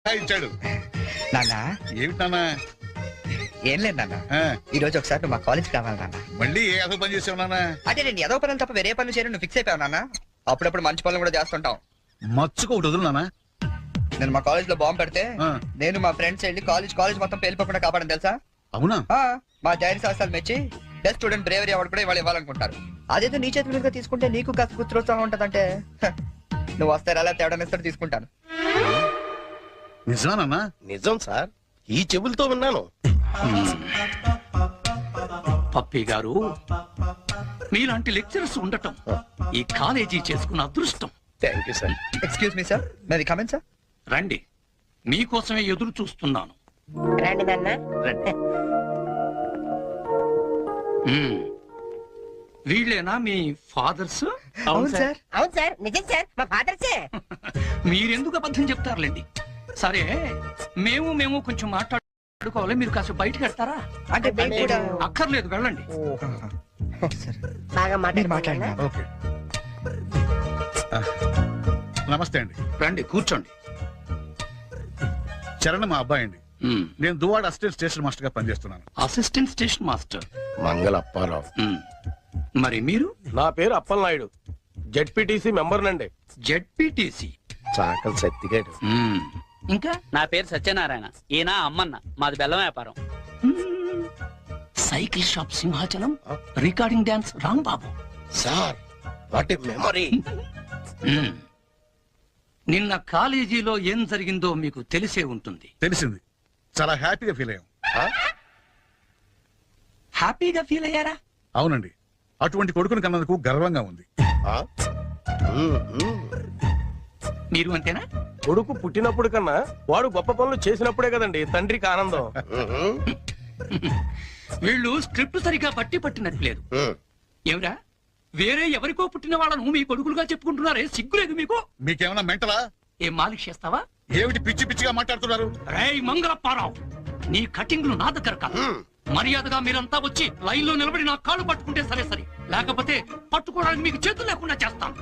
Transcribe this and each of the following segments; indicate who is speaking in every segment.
Speaker 1: ఇచ్చాడు.
Speaker 2: నాన్న
Speaker 1: ఏమిటి నాన్న?
Speaker 2: ఏం లేదు నాన్న, ఈ రోజు ఒకసారి నువ్వు మా కాలేజ్ కావాలి నాన్న.
Speaker 1: మళ్ళీ ఏ అదో పని చేసావు నాన్న?
Speaker 2: అంటే నేను ఏదో పనులు తప్ప వేరే పనులు చేయను, నువ్వు ఫిక్స్ అయిపోయావు నాన్న. అప్పుడప్పుడు మంచి పనులు కూడా చేస్తుంటాం.
Speaker 1: మచ్చుకు ఒకటి వదులు నాన్న.
Speaker 2: నేను మా కాలేజ్ లో బాంబు పెడితే నేను మా ఫ్రెండ్స్ వెళ్ళి కాలేజ్ మొత్తం పేలిపోకుండా కాపాడని తెలుసా?
Speaker 1: అవునా?
Speaker 2: మా ధైర్య సాహసాలు మెచ్చి బెస్ట్ స్టూడెంట్ బ్రేవరీ అవార్డు కూడా ఇవాళ ఇవ్వాలనుకుంటారు. అదైతే నీ చేతి మీదుగా తీసుకుంటే నీకు కాస్త గుర్తురోత్సాహం ఉంటదంటే నువ్వు వస్తారు అలా తేడానిస్తారు తీసుకుంటాను.
Speaker 1: నిజమేనా?
Speaker 3: నిజం సార్, ఈ చెవులతో విన్నాను.
Speaker 4: పప్పి గారు, మీలాంటి లెక్చరర్స్ ఉండటం ఈ కాలేజీ చేసుకున్న అదృష్టం.
Speaker 3: Thank you sir.
Speaker 2: Excuse me sir, మేది comment sir.
Speaker 4: రండి, మీకోసమే ఎదురు చూస్తున్నాను.
Speaker 5: రండి నాన్న.
Speaker 4: వీళ్ళేనా మీ ఫాదర్స్?
Speaker 2: అవును సార్.
Speaker 5: అవును సార్, నిజం సార్, మా ఫాదర్సే.
Speaker 4: మీరెందుకు అబద్ధం చెప్తారులేండి. సరే, మేము కొంచెం మాట్లాడుకోవాలి, మీరు కాస్త బయటకు వెళ్తారా?
Speaker 2: అంటే మేము కూడా
Speaker 4: అక్కర్లేదు, వెళ్ళండి.
Speaker 5: బాగా
Speaker 2: మాట్లాడినా.
Speaker 1: ఓకే. నమస్తే అండి.
Speaker 4: రండి, కూర్చోండి.
Speaker 1: చరణ్ మా అబ్బాయి అండి. నేను దువాడ అసిస్టెంట్ స్టేషన్ మాస్టర్ గా పనిచేస్తున్నాను.
Speaker 4: అసిస్టెంట్ స్టేషన్ మాస్టర్
Speaker 3: మంగళ అప్పారావు.
Speaker 4: మరి మీరు?
Speaker 3: నా పేరు అప్పలనాయుడు, జెడ్పీటీసీ మెంబర్ నండి.
Speaker 4: జెడ్పీటీసీ.
Speaker 3: చాకలి సత్తిగాడు.
Speaker 4: ఇంకా
Speaker 6: నా పేరు సత్యనారాయణ, ఈయన అమ్మన్న, మాది బెల్లం వ్యాపారం.
Speaker 4: Cycle shop Simhachalam, recording dance Rambabu.
Speaker 3: Sir, what a memory.
Speaker 4: నిన్న కాలేజీలో ఏం జరిగిందో మీకు తెలిసే ఉంటుంది.
Speaker 1: తెలిసింది. చాలా హ్యాపీగా ఫీల్ అయ్యాం.
Speaker 4: హ్యాపీగా ఫీల్ అయ్యారా?
Speaker 1: అవునండి, అటువంటి కొడుకుని కన్నందుకు గర్వంగా ఉంది.
Speaker 4: మీరు అంతేనా?
Speaker 3: కొడుకు పుట్టినప్పుడు కన్నా వాడు గొప్ప పనులు చేసినప్పుడే కదండి తండ్రికి ఆనందం.
Speaker 4: వీళ్ళు స్క్రిప్ట్ సరిగా పట్టినట్లేదు. ఏమిరా, వేరే ఎవరికో పుట్టిన వాళ్ళను మీ కొడుకులుగా చెప్పుకుంటున్నారే, సిగ్గులేదు మీకు?
Speaker 1: మీకేమన్నా మెంటలా?
Speaker 4: ఏం మాలిష్ చేస్తావా?
Speaker 1: ఏమిటి పిచ్చి పిచ్చిగా మాట్లాడుతున్నారు?
Speaker 4: రేయ్ మంగళప్పారావు, నీ కటింగ్లు నా దగ్గర కాదు. మర్యాదగా మీరంతా వచ్చి లైన్ లో నిలబడి నా కాళ్ళు పట్టుకుంటే సరే, లేకపోతే పట్టుకోవడానికి మీకు చేతులు లేకుండా చేస్తాను.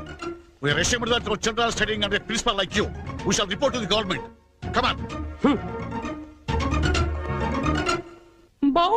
Speaker 1: We are ashamed that our children are studying under a principal like you. We shall report to the government. Come on.
Speaker 4: Bow.